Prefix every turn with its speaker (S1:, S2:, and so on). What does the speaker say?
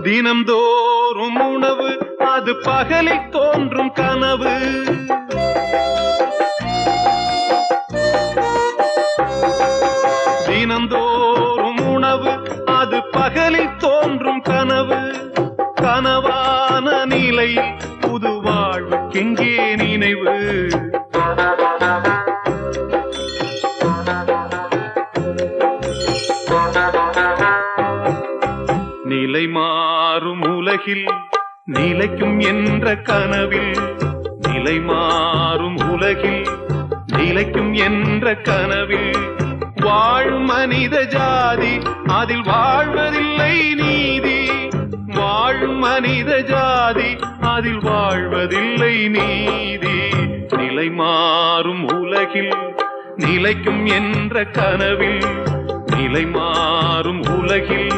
S1: தினம்தோறும் உணவு அது பகலில் தோன்றும் கனவு. தினம்தோறும் உணவு அது பகலில் தோன்றும் கனவு. கனவான நிலையில் புது வாழ்வுக்கெங்கே நினைவு? நிலை மாறும் உலகில் நிலைக்கும் என்ற கனவில், நிலை மாறும் உலகில் நிலைக்கும் என்ற கனவில் வாழும் மனித ஜாதி அதில் வாழ்வதில்லை நீதி. வாழும் மனித ஜாதி அதில் வாழ்வதில்லை நீதி. நிலை மாறும் உலகில் நிலைக்கும் என்ற கனவில், நிலை மாறும் உலகில்